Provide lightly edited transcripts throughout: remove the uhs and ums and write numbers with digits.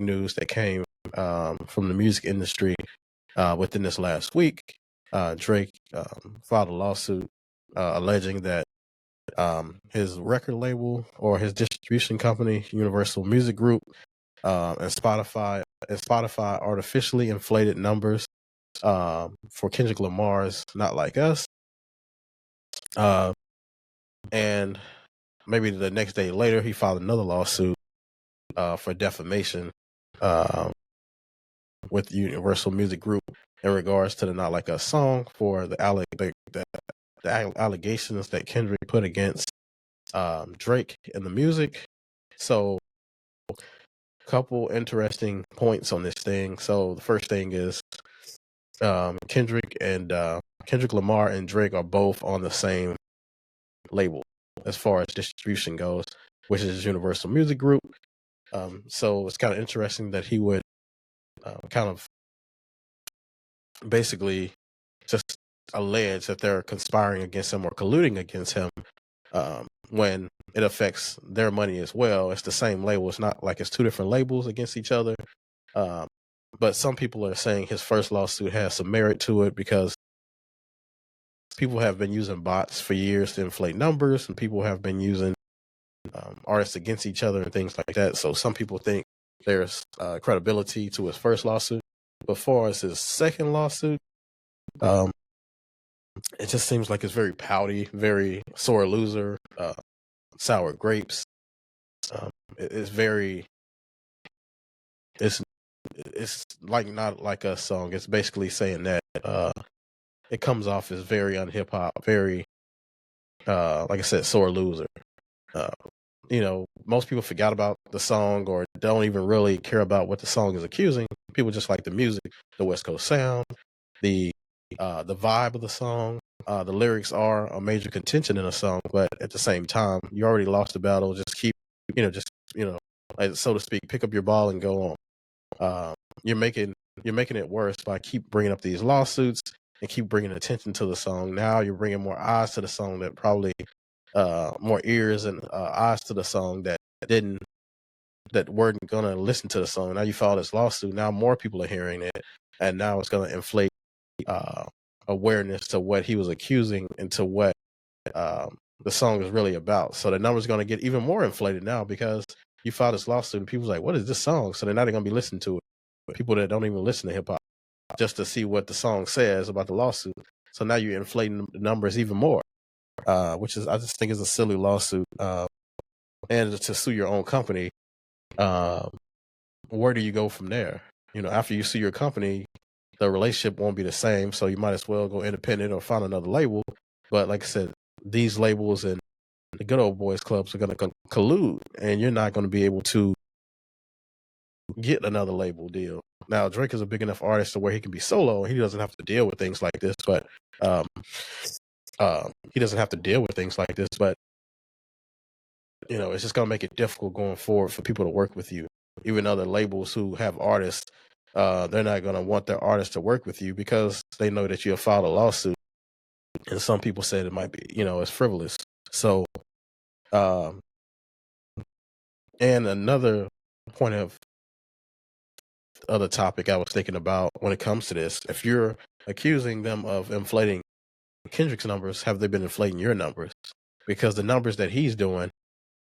news that came from the music industry within this last week. Drake filed a lawsuit alleging that his record label or his distribution company, Universal Music Group, and Spotify artificially inflated numbers for Kendrick Lamar's "Not Like Us," and maybe the next day later he filed another lawsuit for defamation with Universal Music Group in regards to the "Not Like Us" song for the allegations that Kendrick put against Drake in the music. So, a couple interesting points on this thing. So the first thing is Kendrick Lamar and Drake are both on the same label as far as distribution goes, which is Universal Music Group. So it's kind of interesting that he would kind of basically just allege that they're conspiring against him or colluding against him when it affects their money as well. It's the same label. It's not like it's two different labels against each other. But some people are saying his first lawsuit has some merit to it because people have been using bots for years to inflate numbers, and people have been using artists against each other and things like that. So some people think there's credibility to his first lawsuit. But as far as his second lawsuit, it just seems like it's very pouty, very sore loser, sour grapes. It's like Not Like Us song. It's basically saying that it comes off as very unhip hop, very like I said, sore loser. Most people forgot about the song or don't even really care about what the song is accusing. People just like the music, the West Coast sound, the vibe of the song. The lyrics are a major contention in a song, but at the same time, you already lost the battle. Just keep, like, so to speak, pick up your ball and go on. You're making it worse by keep bringing up these lawsuits and keep bringing attention to the song. Now you're bringing more eyes to the song that probably more ears and eyes to the song that weren't gonna listen to the song. Now you filed this lawsuit. Now more people are hearing it, and now it's gonna inflate awareness to what he was accusing and to what the song is really about. So the number's gonna get even more inflated now because you filed this lawsuit and people's like, "What is this song?" So they're not gonna be listening to it. People that don't even listen to hip hop just to see what the song says about the lawsuit. So now you're inflating the numbers even more, which is I just think is a silly lawsuit. And to sue your own company, where do you go from there? After you sue your company, the relationship won't be the same. So you might as well go independent or find another label. But like I said, these labels and the good old boys clubs are going to collude, and you're not going to be able to get another label deal. Now, Drake is a big enough artist to where he can be solo, and he doesn't have to deal with things like this. But he doesn't have to deal with things like this. But it's just going to make it difficult going forward for people to work with you. Even other labels who have artists, they're not going to want their artists to work with you because they know that you have filed a lawsuit. And some people said it might be, it's frivolous. So, and another point of other topic I was thinking about when it comes to this, if you're accusing them of inflating Kendrick's numbers, have they been inflating your numbers? Because the numbers that he's doing,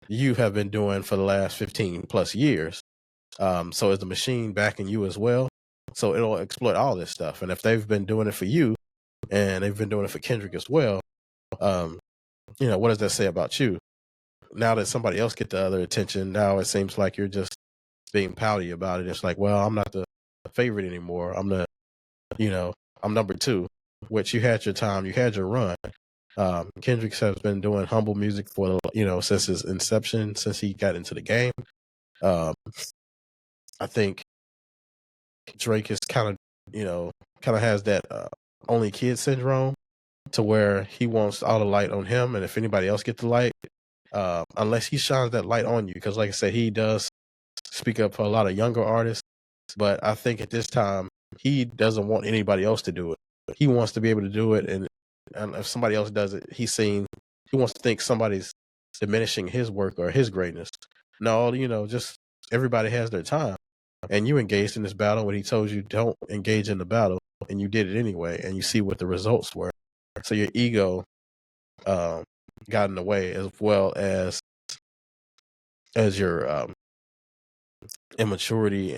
you have been doing for the last 15 plus years. So is the machine backing you as well? So it'll exploit all this stuff. And if they've been doing it for you and they've been doing it for Kendrick as well, what does that say about you? Now that somebody else get the other attention, now it seems like you're just being pouty about it. It's like, well, I'm not the favorite anymore. I'm I'm number two, which you had your time, you had your run. Kendrick has been doing humble music for since his inception, since he got into the game. I think Drake is kind of has that only kid syndrome, to where he wants all the light on him, and if anybody else gets the light, unless he shines that light on you, because like I said, he does speak up for a lot of younger artists, but I think at this time he doesn't want anybody else to do it. He wants to be able to do it, and if somebody else does it, he wants to think somebody's diminishing his work or his greatness. No, just everybody has their time. and you engaged in this battle when he told you don't engage in the battle, and you did it anyway, and you see what the results were. So your ego got in the way, as well as your immaturity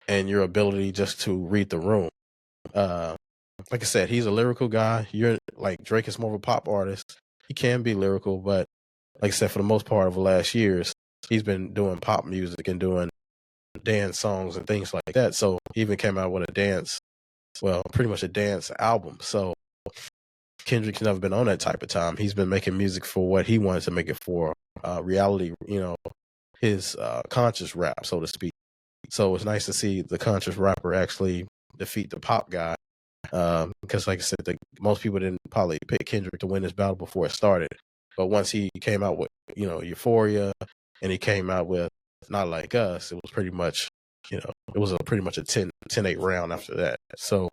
and your ability just to read the room. Like I said, he's a lyrical guy. You're like Drake is more of a pop artist. He can be lyrical, but like I said, for the most part of the last years, he's been doing pop music and doing dance songs and things like that. So he even came out with pretty much a dance album. So Kendrick's never been on that type of time. He's been making music for what he wanted to make it for, reality, his conscious rap, so to speak. So it's nice to see the conscious rapper actually defeat the pop guy. Because like I said, most people didn't probably pick Kendrick to win this battle before it started. But once he came out with, Euphoria, and he came out with Not Like Us, it was pretty much, it was pretty much a 10-8 round after that. So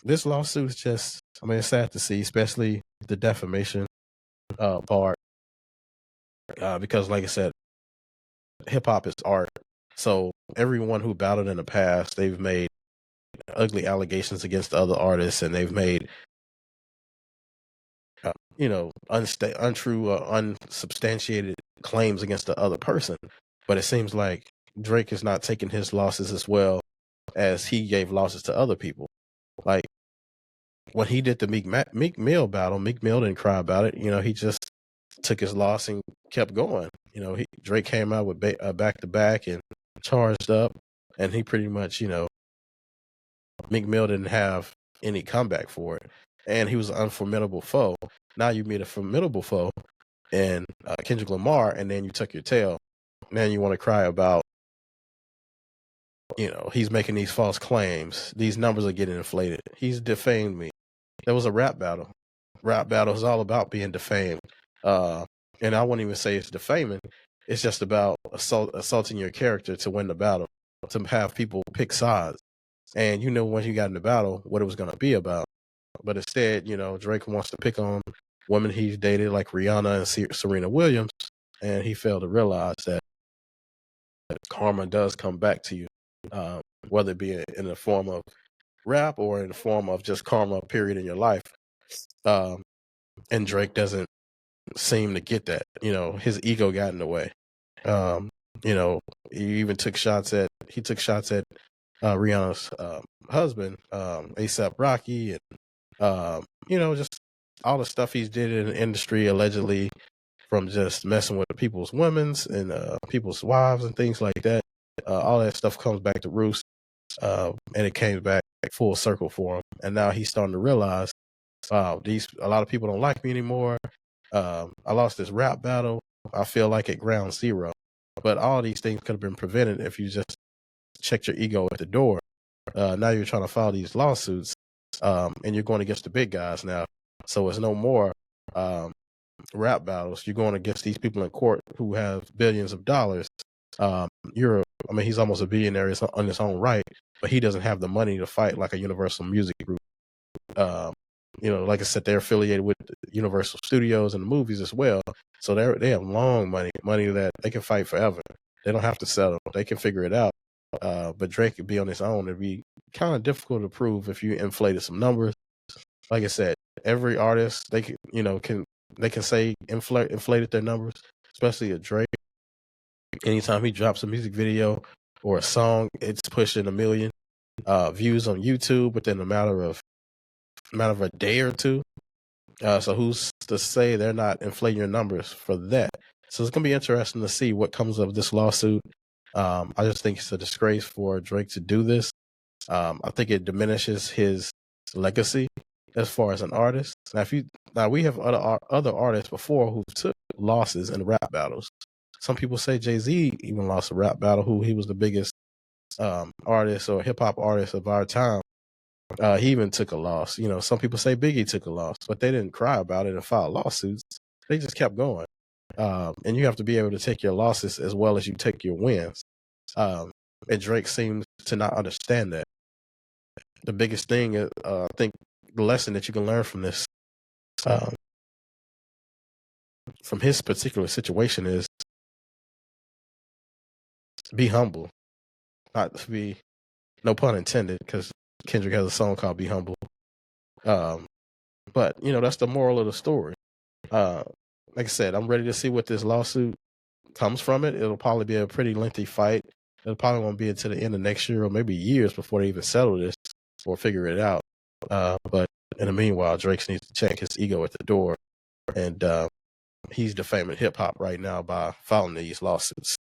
this lawsuit is just, it's sad to see, especially the defamation part. Because like I said, hip hop is art. So everyone who battled in the past, they've made ugly allegations against other artists, and they've made untrue or unsubstantiated claims against the other person. But it seems like Drake is not taking his losses as well as he gave losses to other people. Like when he did the Meek Mill battle, Meek Mill didn't cry about it. He just took his loss and kept going. Drake came out with back to back and charged up, and he pretty much, Meek Mill didn't have any comeback for it, and he was an unformidable foe. Now you meet a formidable foe in Kendrick Lamar, and then you tuck your tail. Then you want to cry about, he's making these false claims. These numbers are getting inflated. He's defamed me. There was a rap battle. Rap battle is all about being defamed. And I wouldn't even say it's defaming. It's just about assaulting your character to win the battle, to have people pick sides. And once you got in the battle, what it was going to be about. But instead, Drake wants to pick on women he's dated like Rihanna and Serena Williams, and he failed to realize that karma does come back to you, whether it be in the form of rap or in the form of just karma, period, in your life. And Drake doesn't seem to get that. His ego got in the way. He even took shots at Rihanna's husband, A$AP Rocky, and just all the stuff he's did in the industry, allegedly, from just messing with people's women's and people's wives and things like that. All that stuff comes back to roost, and it came back full circle for him. And now he's starting to realize, wow, a lot of people don't like me anymore. I lost this rap battle. I feel like at ground zero. But all these things could have been prevented if you just checked your ego at the door. Now you're trying to file these lawsuits, and you're going against the big guys now. So it's no more rap battles. You're going against these people in court who have billions of dollars. He's almost a billionaire on his own right, but he doesn't have the money to fight like a Universal Music Group. Like I said, they're affiliated with Universal Studios and the movies as well. So they have long money that they can fight forever. They don't have to settle. They can figure it out. But Drake could be on his own. It'd be kind of difficult to prove if you inflated some numbers. Like I said, every artist they can say inflated their numbers, especially a Drake. Anytime he drops a music video or a song, it's pushing 1 million views on YouTube within a matter of a day or two. So who's to say they're not inflating your numbers for that? So it's gonna be interesting to see what comes of this lawsuit. I just think it's a disgrace for Drake to do this. I think it diminishes his legacy as far as an artist. Now we have other artists before who took losses in rap battles. Some people say Jay-Z even lost a rap battle, who he was the biggest artist or hip hop artist of our time. He even took a loss. Some people say Biggie took a loss, but they didn't cry about it and file lawsuits. They just kept going. And you have to be able to take your losses as well as you take your wins. And Drake seems to not understand that. The biggest thing, I think, the lesson that you can learn from this, from his particular situation, is be humble. not to be, no pun intended, because Kendrick has a song called "Be Humble." But that's the moral of the story. Like I said, I'm ready to see what this lawsuit comes from it. It'll probably be a pretty lengthy fight. It'll probably won't be until the end of next year or maybe years before they even settle this or figure it out. But in the meanwhile, Drake needs to check his ego at the door, and he's defaming hip hop right now by filing these lawsuits.